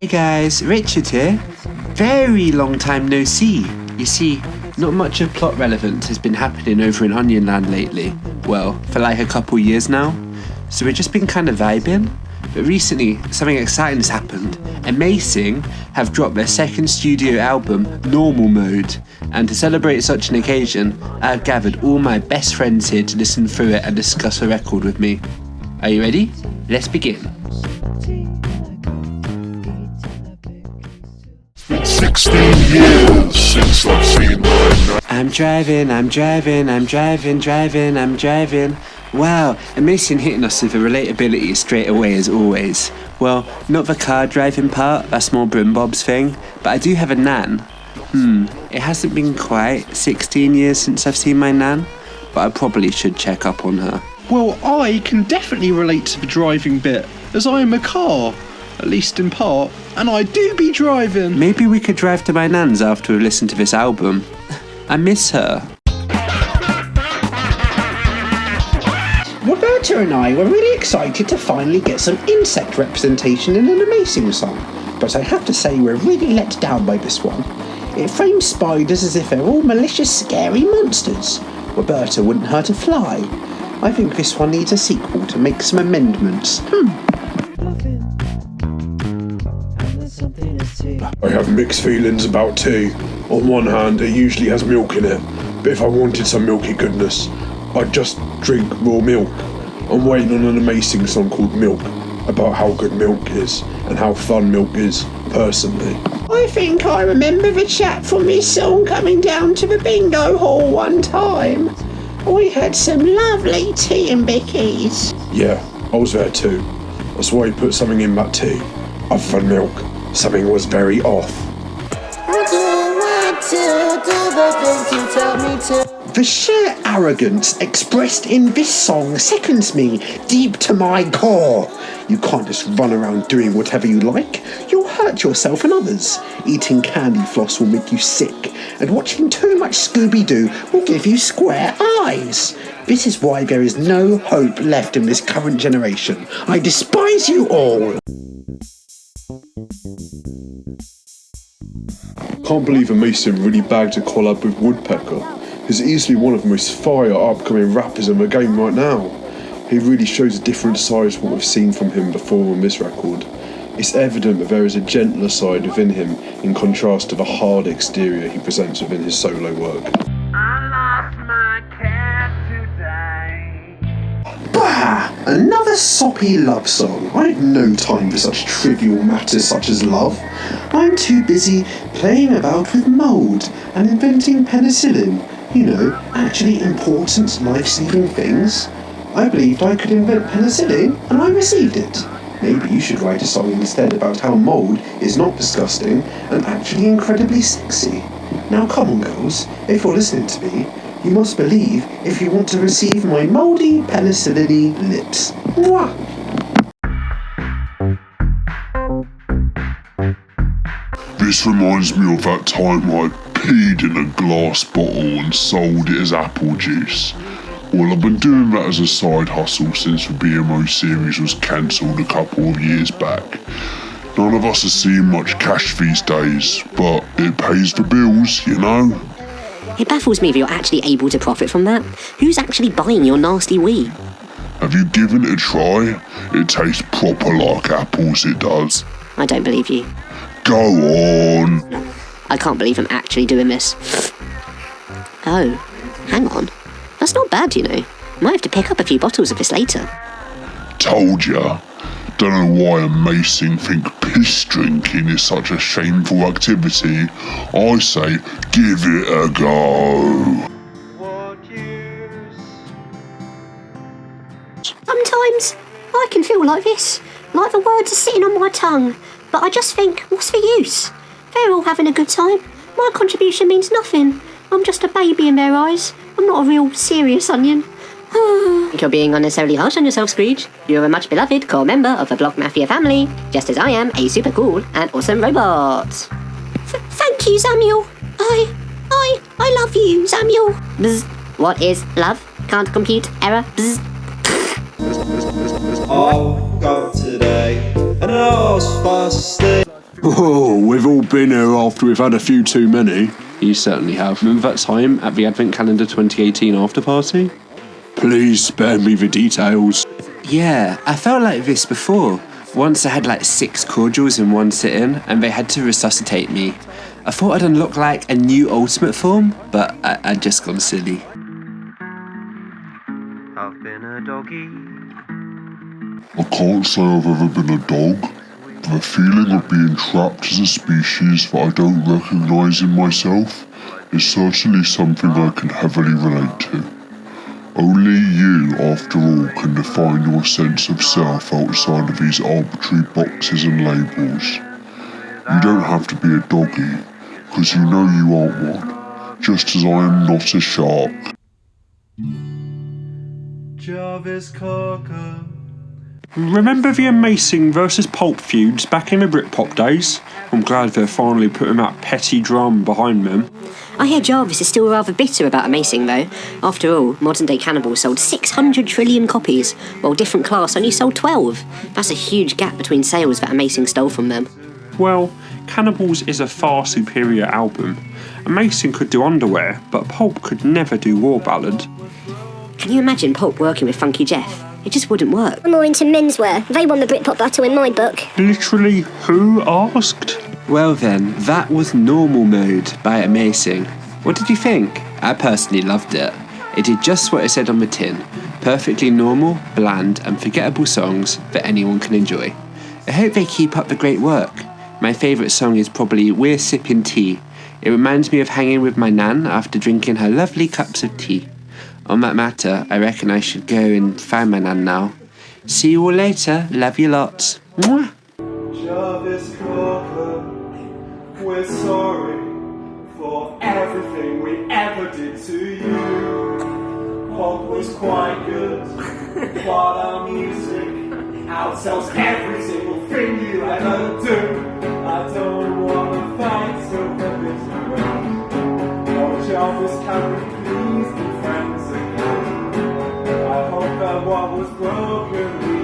Hey guys, Richard here. Very long time no see. You see, not much of plot relevance has been happening over in Onionland lately. Well, for like a couple years now. So we've just been kind of vibing. But recently, something exciting has happened. Amasing have dropped their second studio album, Normal Mode. And to celebrate such an occasion, I've gathered all my best friends here to listen through it and discuss the record with me. Are you ready? Let's begin. 16 years since I've seen my I'm driving. Wow, Amasing hitting us with the relatability straight away as always. Well, not the car driving part, that's more Brim Bob's thing, but I do have a nan. It hasn't been quite 16 years since I've seen my nan, but I probably should check up on her. Well, I can definitely relate to the driving bit, as I am a car, at least in part, and I do be driving. Maybe we could drive to my nan's after we've listened to this album. I miss her. Roberta and I were really excited to finally get some insect representation in an Amasing song, but I have to say we're really let down by this one. It frames spiders as if they're all malicious, scary monsters. Roberta wouldn't hurt a fly. I think this one needs a sequel to make some amendments. I have mixed feelings about tea. On one hand, it usually has milk in it, but if I wanted some milky goodness, I'd just drink raw milk. I'm waiting on an Amasing song called Milk, about how good milk is, and how fun milk is, personally. I think I remember the chap from this song coming down to the bingo hall one time. We had some lovely tea and bickies. Yeah, I was there too. That's why he put something in that tea. Other than milk, something was very off. The sheer arrogance expressed in this song sickens me deep to my core. You can't just run around doing whatever you like. You'll hurt yourself and others. Eating candy floss will make you sick, and watching too much Scooby-Doo will give you square eyes. This is why there is no hope left in this current generation. I despise you all. Can't believe Amasing really bagged a collab with Woodpecker. He's easily one of the most fire upcoming rappers in the game right now. He really shows a different side to what we've seen from him before on this record. It's evident that there is a gentler side within him in contrast to the hard exterior he presents within his solo work. I lost my cat today. Bah! Another soppy love song. I've no time for such trivial matters such as love. I'm too busy playing about with mould and inventing penicillin. You know, actually important life-saving things. I believed I could invent penicillin, and I received it. Maybe you should write a song instead about how mould is not disgusting and actually incredibly sexy. Now come on girls, if you're listening to me, you must believe if you want to receive my mouldy penicillin-y lips. Mwah! This reminds me of that time I peed in a glass bottle and sold it as apple juice. Well, I've been doing that as a side hustle since the BMO series was cancelled a couple of years back. None of us are seeing much cash these days, but it pays the bills, you know? It baffles me that you're actually able to profit from that. Who's actually buying your nasty weed? Have you given it a try? It tastes proper like apples, it does. I don't believe you. Go on! I can't believe I'm actually doing this. Oh, hang on. That's not bad, you know. Might have to pick up a few bottles of this later. Told ya. Don't know why Amasing think piss drinking is such a shameful activity. I say, give it a go. Sometimes I can feel like this, like the words are sitting on my tongue, but I just think, what's the use? They're all having a good time. My contribution means nothing. I'm just a baby in their eyes. I'm not a real serious onion. You're being unnecessarily harsh on yourself, Scrooge. You're a much beloved core member of the Block Mafia family, just as I am a super cool and awesome robot. Thank you, Samuel. I love you, Samuel. Bzz. What is love? Can't compute. Error. Bzz. I woke up today and I was fast asleep. Oh, we've all been here after we've had a few too many. You certainly have. Remember that time at the Advent Calendar 2018 after party? Please spare me the details. Yeah, I felt like this before. Once I had like 6 cordials in one sitting and they had to resuscitate me. I thought I'd unlock like a new ultimate form, but I'd just gone silly. I've been a doggy. I can't say I've ever been a dog, but the feeling of being trapped as a species that I don't recognise in myself is certainly something I can heavily relate to. Only you, after all, can define your sense of self outside of these arbitrary boxes and labels. You don't have to be a doggy, because you know you aren't one, just as I am not a shark. Jarvis Cocker. Remember the Amasing versus Pulp feuds back in the Britpop days? I'm glad they're finally putting that petty drama behind them. I hear Jarvis is still rather bitter about Amasing though. After all, Modern Day Cannibals sold 600 trillion copies, while Different Class only sold 12. That's a huge gap between sales that Amasing stole from them. Well, Cannibals is a far superior album. Amasing could do Underwear, but Pulp could never do War Ballad. Can you imagine Pulp working with Funky Jeff? It just wouldn't work. I'm more into menswear. They won the Britpop battle in my book. Literally, who asked? Well then, that was Normal Mode by Amasing. What did you think? I personally loved it. It did just what it said on the tin. Perfectly normal, bland and forgettable songs that anyone can enjoy. I hope they keep up the great work. My favourite song is probably We're Sipping Tea. It reminds me of hanging with my nan after drinking her lovely cups of tea. On that matter, I reckon I should go and find my nan now. See you all later. Love you lots. Mwah. Jarvis Cocker. We're sorry for everything we ever did to you. Pop was quite good, but our music outsells every single thing you ever do. I don't wanna fight over this around. Oh, Jarvis, can we please be friends again? I hope that what was broken